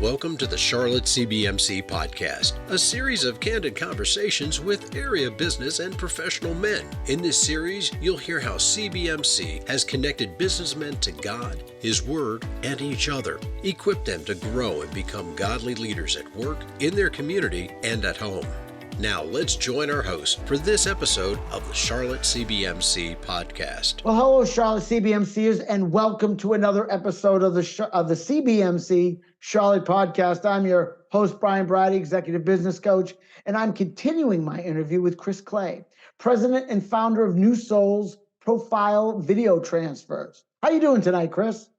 Welcome to the Charlotte CBMC podcast, a series of candid conversations with area business and professional men. In this series, you'll hear how CBMC has connected businessmen to God, His Word, and each other, equipped them to grow and become godly leaders at work, in their community, and at home. Now, let's join our host for this episode of the Charlotte CBMC podcast. Well, hello, Charlotte CBMCers, and welcome to another episode of the CBMC Charlotte podcast. I'm your host, Brian Brady, executive business coach, and I'm continuing my interview with Chris Clay, president and founder of New Souls Profile Video Transfers. How you doing tonight, Chris?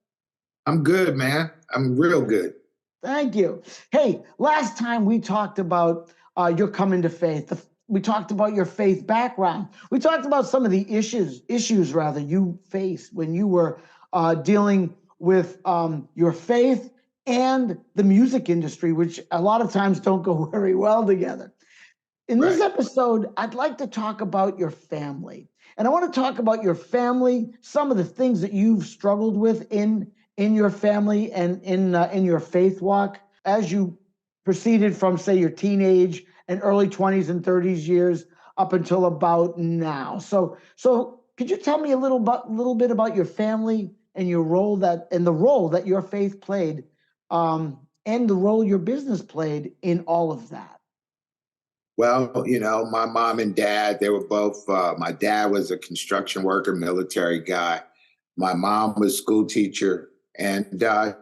I'm good, man. I'm real good. Thank you. Hey, last time we talked about your coming to faith. We talked about your faith background. We talked about some of the issues you faced when you were dealing with your faith and the music industry, which a lot of times don't go very well together. In this episode, I'd like to talk about your family. And I want to talk about your family, some of the things that you've struggled with in your family and in your faith walk as you proceeded from, say, your teenage and early 20s and 30s years up until about now. So could you tell me a little bit about your family and your role the role that your faith played, and the role your business played in all of that? Well, my mom and dad, they were both, my dad was a construction worker, military guy. My mom was a school teacher. And,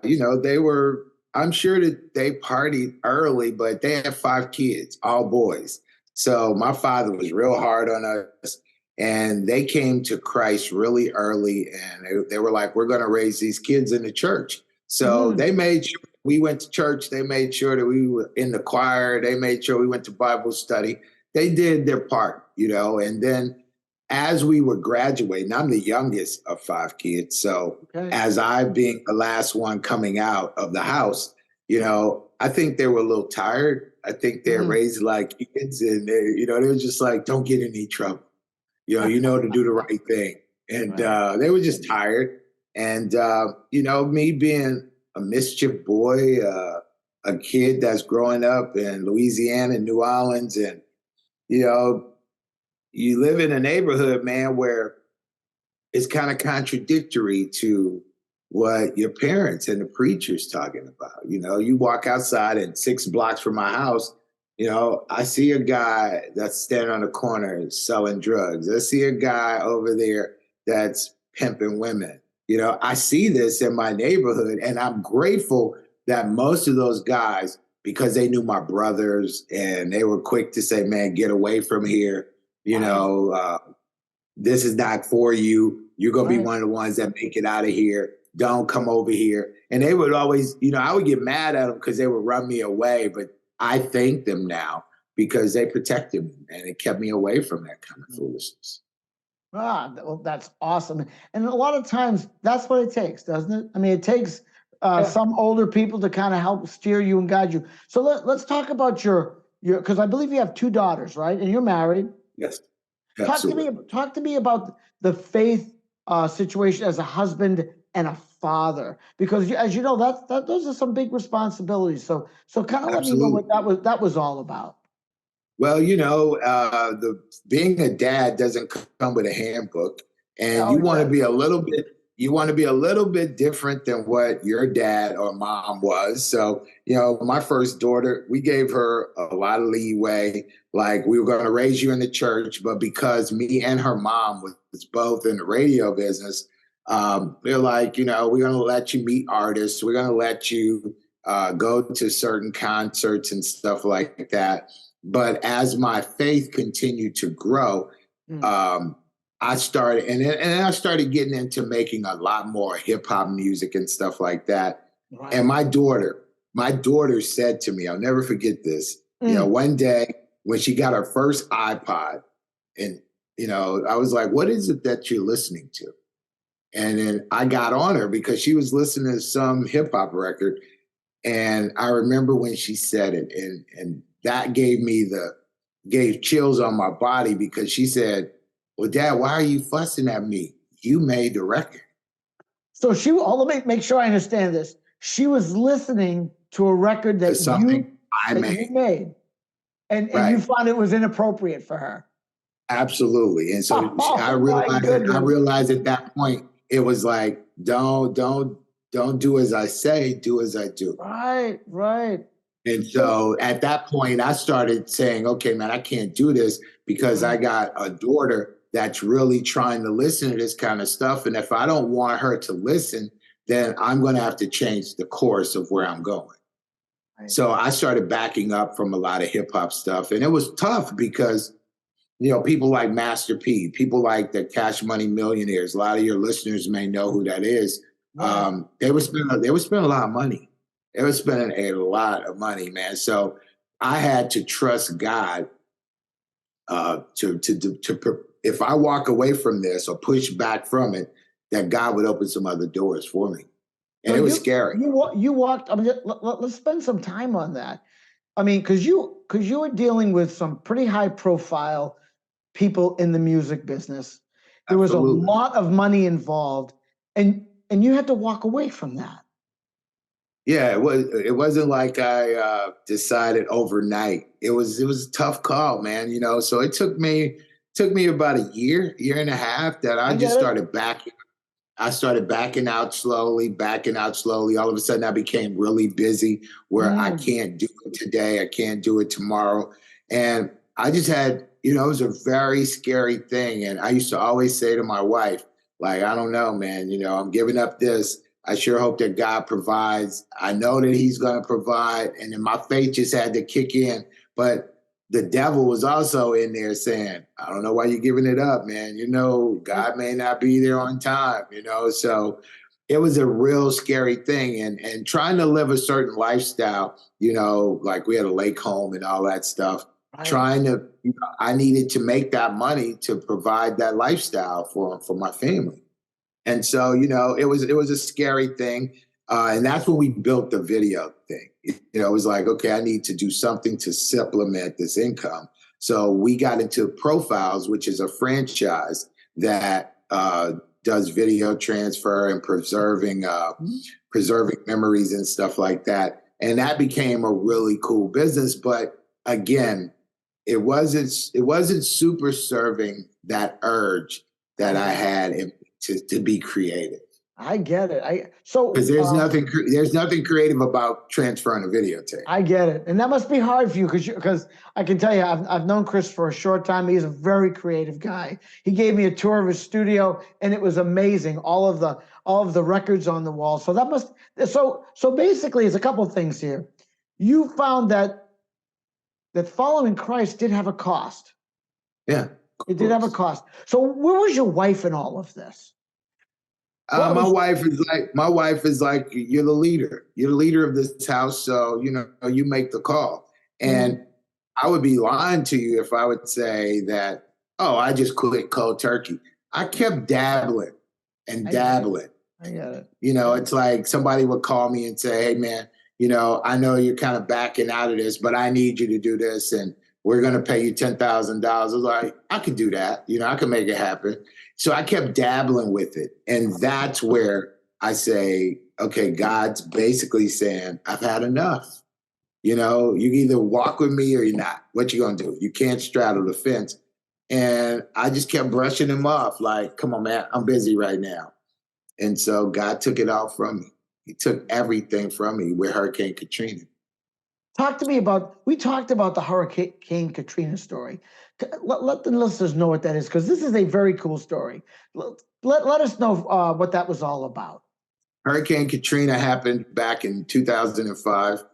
they were, I'm sure that they partied early, but they had 5 kids, all boys. So my father was real hard on us, and they came to Christ really early, and they were like, we're going to raise these kids in the church. So they made sure we went to church. They made sure that we were in the choir. They made sure we went to Bible study. They did their part, and then as we were graduating, I'm the youngest of 5 kids. So as I being the last one coming out of the house, I think they were a little tired. I think they're raised like kids, and they were just like, don't get in any trouble, to do the right thing. And they were just tired. And, me being a mischief boy, a kid that's growing up in Louisiana, New Orleans, and, you live in a neighborhood, man, where it's kind of contradictory to what your parents and the preacher's talking about. You walk outside and 6 blocks from my house, I see a guy that's standing on the corner selling drugs. I see a guy over there that's pimping women. I see this in my neighborhood, and I'm grateful that most of those guys, because they knew my brothers and they were quick to say, man, get away from here. This is not for you. You're going to be one of the ones that make it out of here. Don't come over here. And they would always, I would get mad at them because they would run me away. But I thank them now because they protected me, and it kept me away from that kind of foolishness. Well, that's awesome. And a lot of times that's what it takes, doesn't it? I mean, it takes some older people to kind of help steer you and guide you. So let's talk about your, because I believe you have 2 daughters, right? And you're married. Yes. Talk to me about the faith situation as a husband and a father, because as you know, those are some big responsibilities. So kind of let me know what that was all about. Well, being a dad doesn't come with a handbook, and you want to be a little bit different than what your dad or mom was. So, my first daughter, we gave her a lot of leeway. Like, we were going to raise you in the church, but because me and her mom was both in the radio business, they're like, we're going to let you meet artists. We're going to let you go to certain concerts and stuff like that. But as my faith continued to grow, I started, and I started getting into making a lot more hip hop music and stuff like that. Right. And my daughter said to me, I'll never forget this. One day when she got her first iPod, and I was like, "What is it that you're listening to?" And then I got on her because she was listening to some hip hop record, and I remember when she said it, and that gave chills on my body, because she said, well, Dad, why are you fussing at me? You made the record. So let me make sure I understand this. She was listening to a record that something I you made. made, and Right. you found it was inappropriate for her. Absolutely. And so I Oh, realized at that point, it was like, don't do as I say, do as I do. Right, right. And so at that point, I started saying, okay, man, I can't do this because I got a daughter that's really trying to listen to this kind of stuff. And if I don't want her to listen, then I'm going to have to change the course of where I'm going. Right. So I started backing up from a lot of hip hop stuff. And it was tough because, you know, people like Master P, people like the Cash Money Millionaires, a lot of your listeners may know who that is. Right. They would spend a lot of money. They were spending a lot of money, man. So I had to trust God if I walk away from this or push back from it, that God would open some other doors for me. And it was scary. You walked. I mean, let's spend some time on that. I mean, because you were dealing with some pretty high profile people in the music business. There was Absolutely. A lot of money involved, and you had to walk away from that. Yeah, it wasn't like I decided overnight. It was a tough call, man. You know, so it took me about a year and a half that I just started backing. I started backing out slowly. All of a sudden, I became really busy where I can't do it today. I can't do it tomorrow. And I just had, you know, it was a very scary thing. And I used to always say to my wife, like, I don't know, man, you know, I'm giving up this. I sure hope that God provides. I know that he's going to provide. And then my faith just had to kick in. But the devil was also in there saying, I don't know why you're giving it up, man. You know, God may not be there on time, you know? So it was a real scary thing. And trying to live a certain lifestyle, you know, like we had a lake home and all that stuff, trying to, you know, I needed to make that money to provide that lifestyle for my family. And so, you know, it was a scary thing. And that's when we built the video thing. You know, it was like, okay, I need to do something to supplement this income. So we got into Profiles, which is a franchise that does video transfer and preserving memories and stuff like that. And that became a really cool business. But again, it wasn't super serving that urge that I had to be creative. I get it. Because there's nothing creative about transferring a videotape. I get it, and that must be hard for you because I can tell you I've known Chris for a short time. He's a very creative guy. He gave me a tour of his studio, and it was amazing. All of the records on the wall. So that must so basically, it's a couple of things here. You found that following Christ did have a cost. Yeah, it did have a cost. So where was your wife in all of this? My wife is like, you're the leader. You're the leader of this house, so you know you make the call. And I would be lying to you if I would say that, oh, I just quit cold turkey. I kept dabbling and dabbling. I get it. You know, it's like somebody would call me and say, hey, man, you know, I know you're kind of backing out of this, but I need you to do this, and we're going to pay you $10,000. I was like, I could do that. You know, I can make it happen. So I kept dabbling with it. And that's where I say, okay, God's basically saying, I've had enough. You know, you either walk with me or you're not. What you going to do? You can't straddle the fence. And I just kept brushing him off like, come on, man, I'm busy right now. And so God took it all from me. He took everything from me with Hurricane Katrina. Talk to me we talked about the Hurricane Katrina story. Let the listeners know what that is, because this is a very cool story. Let us know what that was all about. Hurricane Katrina happened back in 2005.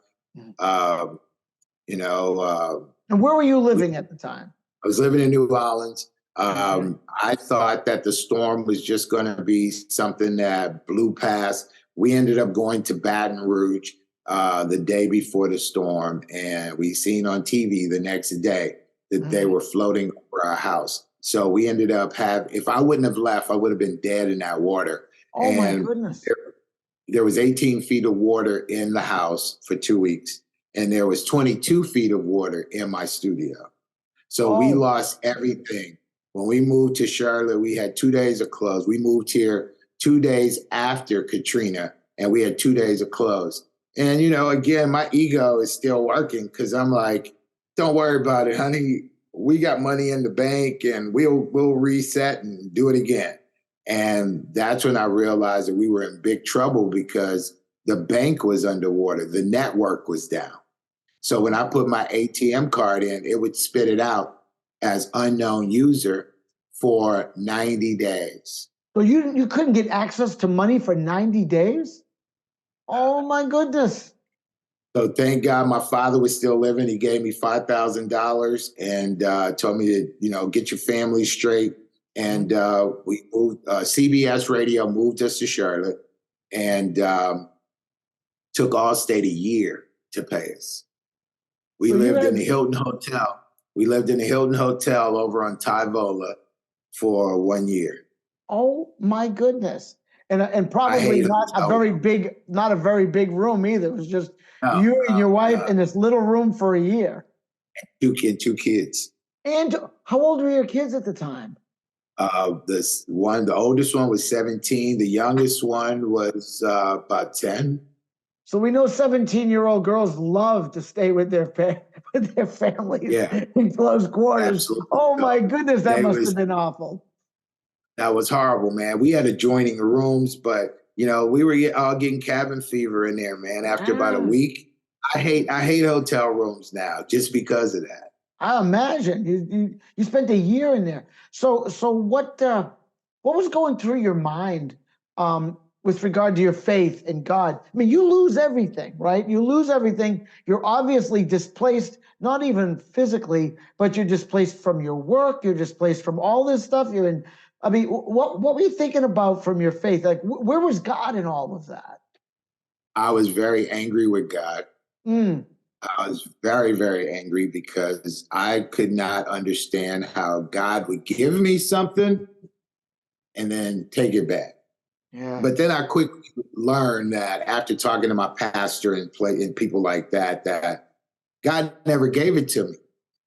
You know. And where were you living at the time? I was living in New Orleans. I thought that the storm was just going to be something that blew past. We ended up going to Baton Rouge the day before the storm, and we seen on TV the next day that they were floating over our house. So we ended up if I wouldn't have left, I would have been dead in that water. Oh, my goodness. There was 18 feet of water in the house for 2 weeks, and there was 22 feet of water in my studio. So we lost everything. When we moved to Charlotte, we had 2 days of close. We moved here 2 days after Katrina, and we had 2 days of close. And, again, my ego is still working because I'm like, don't worry about it, honey. We got money in the bank and we'll reset and do it again. And that's when I realized that we were in big trouble because the bank was underwater. The network was down. So when I put my ATM card in, it would spit it out as unknown user for 90 days. So you couldn't get access to money for 90 days? Oh my goodness. So thank God my father was still living. He gave me $5,000 and told me to, get your family straight. And we moved, CBS Radio moved us to Charlotte and took Allstate a year to pay us. We lived in the Hilton Hotel. We lived in the Hilton Hotel over on Tyvola for 1 year. Oh my goodness. And probably not a very big room either. It was just you and your wife in this little room for a year. Two kids. And how old were your kids at the time? The oldest one was 17. The youngest one was about 10. So we know 17-year-old girls love to stay with their families in close quarters. Absolutely. Oh my goodness, that must have been awful. That was horrible, man. We had adjoining rooms, but we were all getting cabin fever in there, man. After about a week, I hate hotel rooms now just because of that. I imagine you spent a year in there. So what was going through your mind with regard to your faith in God? I mean, you lose everything, right? You lose everything. You're obviously displaced, not even physically, but you're displaced from your work. You're displaced from all this stuff. What were you thinking about from your faith? Like, where was God in all of that? I was very angry with God. I was very, very angry because I could not understand how God would give me something and then take it back. Yeah. But then I quickly learned that after talking to my pastor and people like that God never gave it to me.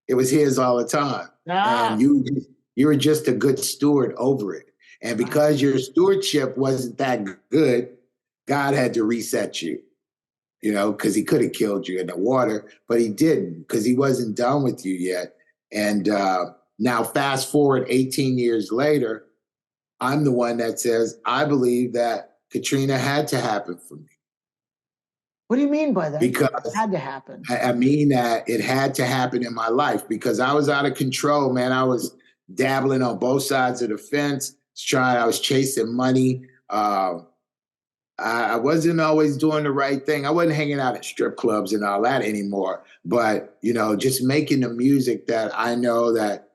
It was his all the time. And you were just a good steward over it. And because your stewardship wasn't that good, God had to reset you, because he could have killed you in the water, but he didn't because he wasn't done with you yet. And now fast forward 18 years later, I'm the one that says, I believe that Katrina had to happen for me. What do you mean by that? Because it had to happen. I mean that it had to happen in my life because I was out of control, man. I was dabbling on both sides of the fence. I was chasing money. I wasn't always doing the right thing. I wasn't hanging out at strip clubs and all that anymore. But, just making the music that I know that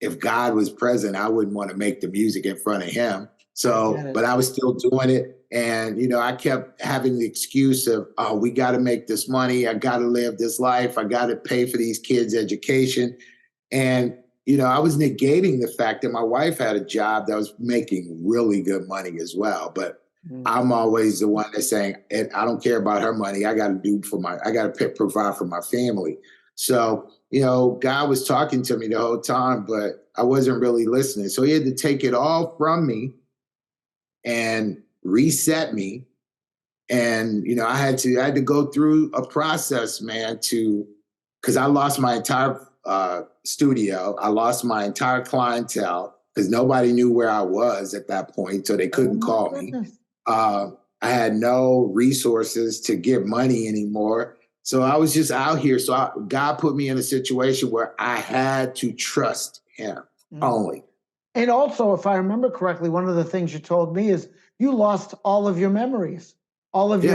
if God was present, I wouldn't want to make the music in front of him. So, but I was still doing it. And, I kept having the excuse of, oh, we got to make this money. I got to live this life. I got to pay for these kids' education. And, I was negating the fact that my wife had a job that was making really good money as well. But I'm always the one that's saying, I don't care about her money. I got to provide for my family. So, God was talking to me the whole time, but I wasn't really listening. So he had to take it all from me and reset me. And, I had to go through a process, man, because I lost my entire studio. I lost my entire clientele because nobody knew where I was at that point. So they couldn't call me. I had no resources to get money anymore. So I was just out here. So God put me in a situation where I had to trust him only. And also, if I remember correctly, one of the things you told me is you lost all of your memories, all of the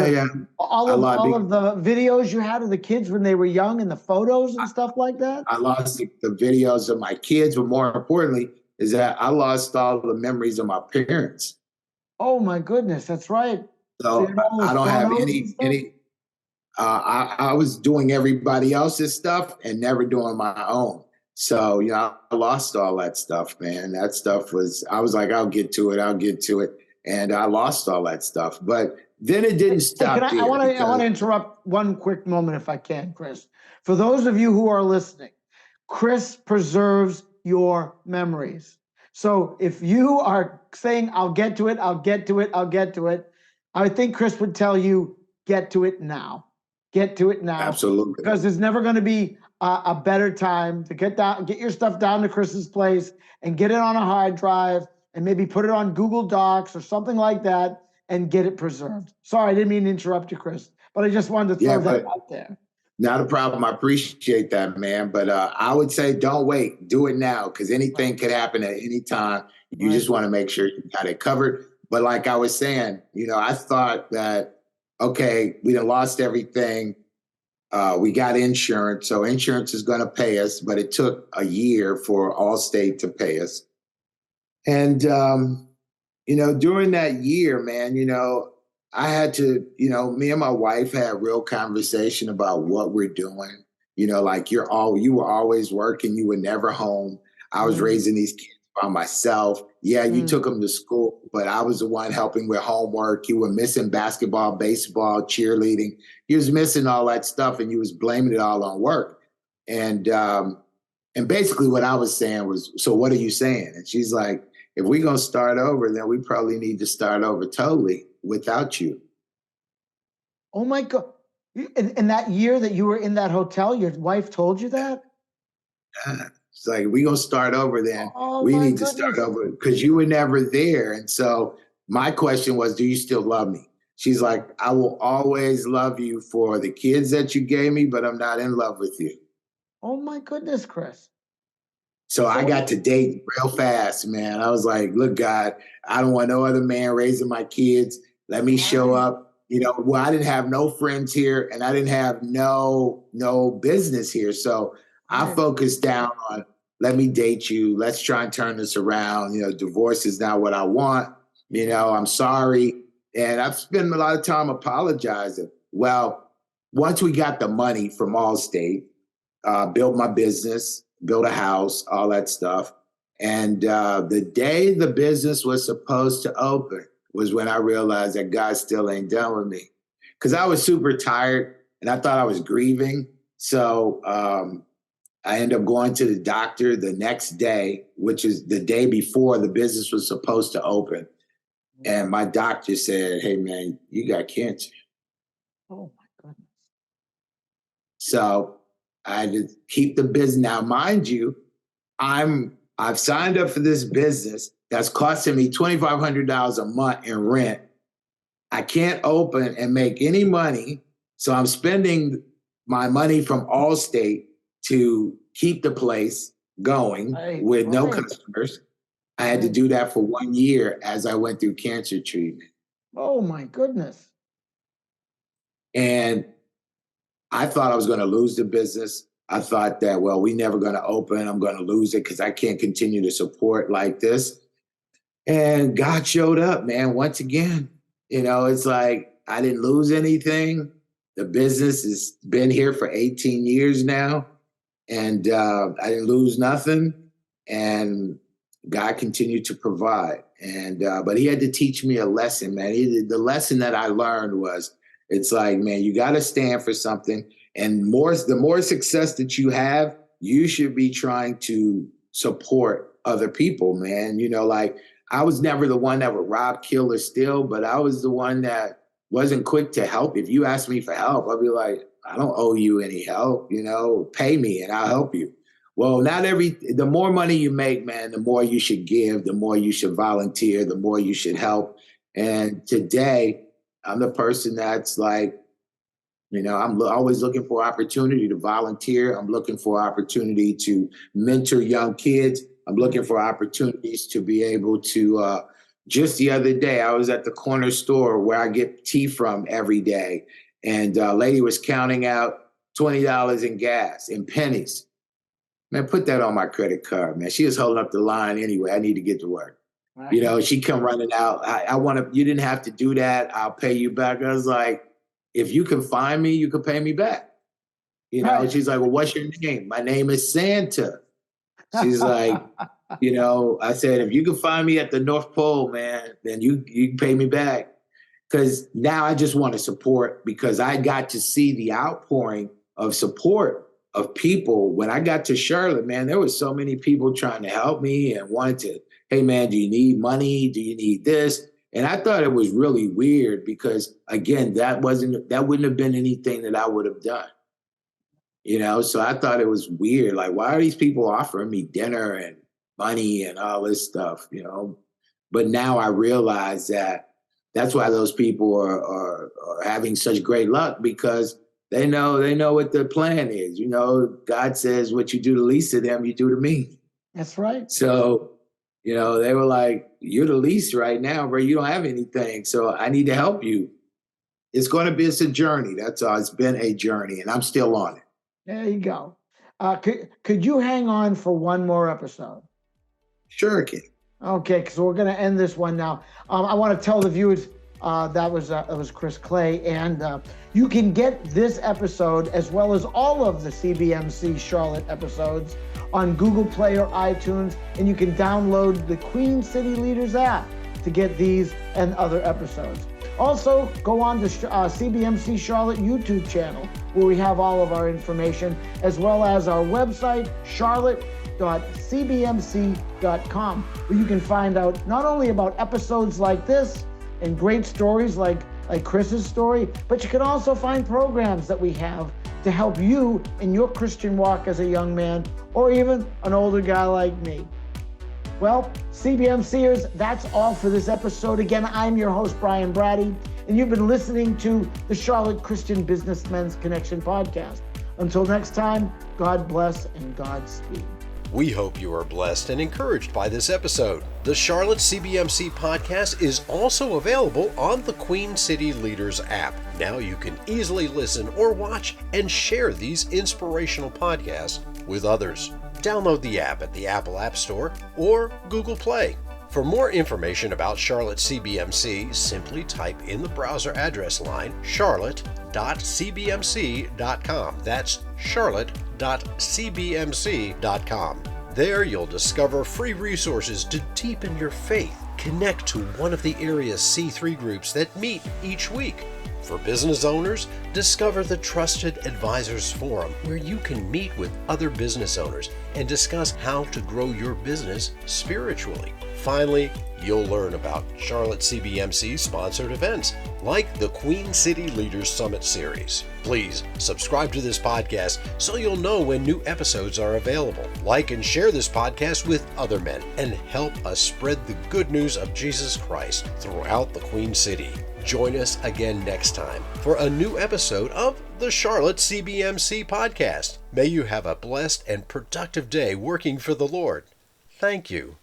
videos you had of the kids when they were young and the photos and stuff like that. I lost the videos of my kids, but more importantly is that I lost all the memories of my parents. Oh my goodness, that's right. So I don't have any. I was doing everybody else's stuff and never doing my own. So I lost all that stuff, man. That stuff I was like, I'll get to it, and I lost all that stuff. But then it didn't stop. I want to interrupt one quick moment if I can, Chris. For those of you who are listening, Chris preserves your memories. So if you are saying, I'll get to it, I think Chris would tell you, get to it now. Get to it now. Absolutely. Because there's never going to be a better time to get your stuff down to Chris's place and get it on a hard drive and maybe put it on Google Docs or something like that and get it preserved. Sorry, I didn't mean to interrupt you, Chris, but I just wanted to throw that out there. Not a problem. I appreciate that, man. But I would say don't wait. Do it now, because anything could happen at any time. You just want to make sure you got it covered. But like I was saying, I thought that, okay, we done lost everything. We got insurance, so insurance is going to pay us, but it took a year for Allstate to pay us. And, during that year, man, I had to, me and my wife had real conversation about what we're doing. Like you were always working, you were never home. I was raising these kids by myself. Yeah, you took them to school, but I was the one helping with homework. You were missing basketball, baseball, cheerleading. You was missing all that stuff, and you was blaming it all on work. And basically what I was saying was, so what are you saying? And she's like, if we're going to start over, then we probably need to start over totally without you. Oh my God. In that year that you were in that hotel, your wife told you that? It's like, we're going to start over then. We need to start over because you were never there. And so my question was, do you still love me? She's like, I will always love you for the kids that you gave me, but I'm not in love with you. Oh my goodness, Chris. So I got to date real fast, man. I was like, look, God, I don't want no other man raising my kids. Let me show up. I didn't have no friends here, and I didn't have no business here. So I focused down on, let me date you. Let's try and turn this around. Divorce is not what I want. I'm sorry. And I've spent a lot of time apologizing. Well, once we got the money from Allstate, built my business, built a house, all that stuff. And the day the business was supposed to open was when I realized that God still ain't done with me. Because I was super tired and I thought I was grieving. So I ended up going to the doctor the next day, which is the day before the business was supposed to open. And my doctor said, hey, man, you got cancer. Oh, my goodness. So I had to keep the business. Now, mind you, I've signed up for this business that's costing me $2,500 a month in rent. I can't open and make any money. So I'm spending my money from Allstate to keep the place going with no customers. I had to do that for 1 year as I went through cancer treatment. Oh, my goodness. And I thought I was going to lose the business. I thought that, well, we never going to open. I'm going to lose it because I can't continue to support like this. And God showed up, man, once again. It's like I didn't lose anything. The business has been here for 18 years now. And I didn't lose nothing. And God continued to provide. And but he had to teach me a lesson, man. The lesson that I learned was, it's like, man, you got to stand for something. And the more success that you have, you should be trying to support other people, man. Like I was never the one that would rob, kill, or steal, but I was the one that wasn't quick to help. If you ask me for help, I'll be like, I don't owe you any help, pay me and I'll help you. Well, the more money you make, man, the more you should give, the more you should volunteer, the more you should help. And today, I'm the person that's like, I'm always looking for opportunity to volunteer. I'm looking for opportunity to mentor young kids. I'm looking for opportunities to be able to, just the other day, I was at the corner store where I get tea from every day. And a lady was counting out $20 in gas, in pennies. Man, put that on my credit card, man. She was holding up the line anyway. I need to get to work. Right. She come running out. You didn't have to do that. I'll pay you back. I was like, if you can find me, you can pay me back. Right. She's like, well, what's your name? My name is Santa. She's like, I said, if you can find me at the North Pole, man, then you can pay me back. Because now I just want to support, because I got to see the outpouring of support of people. When I got to Charlotte, man, there was so many people trying to help me and wanted to, hey, man, do you need money? Do you need this? And I thought it was really weird because, again, that wouldn't have been anything that I would have done. So I thought it was weird. Like, why are these people offering me dinner and money and all this stuff, But now I realize that that's why those people are having such great luck, because they know what the plan is. God says, what you do to least of them, you do to me. That's right. So, they were like, you're the least right now, bro. You don't have anything. So I need to help you. It's a journey. That's all. It's been a journey, and I'm still on it. There you go. Could you hang on for one more episode? Sure, King. Okay, because we're going to end this one now. I want to tell the viewers that was Chris Clay, and you can get this episode as well as all of the CBMC Charlotte episodes on Google Play or iTunes, and you can download the Queen City Leaders app to get these and other episodes. Also, go on to CBMC Charlotte YouTube channel, where we have all of our information, as well as our website, charlotte.cbmc.com, where you can find out not only about episodes like this and great stories like Chris's story, but you can also find programs that we have to help you in your Christian walk as a young man, or even an older guy like me. Well, CBMCers, that's all for this episode. Again, I'm your host, Brian Brady, and you've been listening to the Charlotte Christian Businessmen's Connection podcast. Until next time, God bless and Godspeed. We hope you are blessed and encouraged by this episode. The Charlotte CBMC podcast is also available on the Queen City Leaders app. Now you can easily listen or watch and share these inspirational podcasts with others. Download the app at the Apple App Store or Google Play. For more information about Charlotte CBMC, simply type in the browser address line charlotte.cbmc.com. That's charlotte.cbmc.com. There you'll discover free resources to deepen your faith. Connect to one of the area's C3 groups that meet each week. For business owners, discover the Trusted Advisors Forum, where you can meet with other business owners and discuss how to grow your business spiritually. Finally, you'll learn about Charlotte CBMC sponsored events like the Queen City Leaders Summit Series. Please subscribe to this podcast so you'll know when new episodes are available. Like and share this podcast with other men and help us spread the good news of Jesus Christ throughout the Queen City. Join us again next time for a new episode of the Charlotte CBMC podcast. May you have a blessed and productive day working for the Lord. Thank you.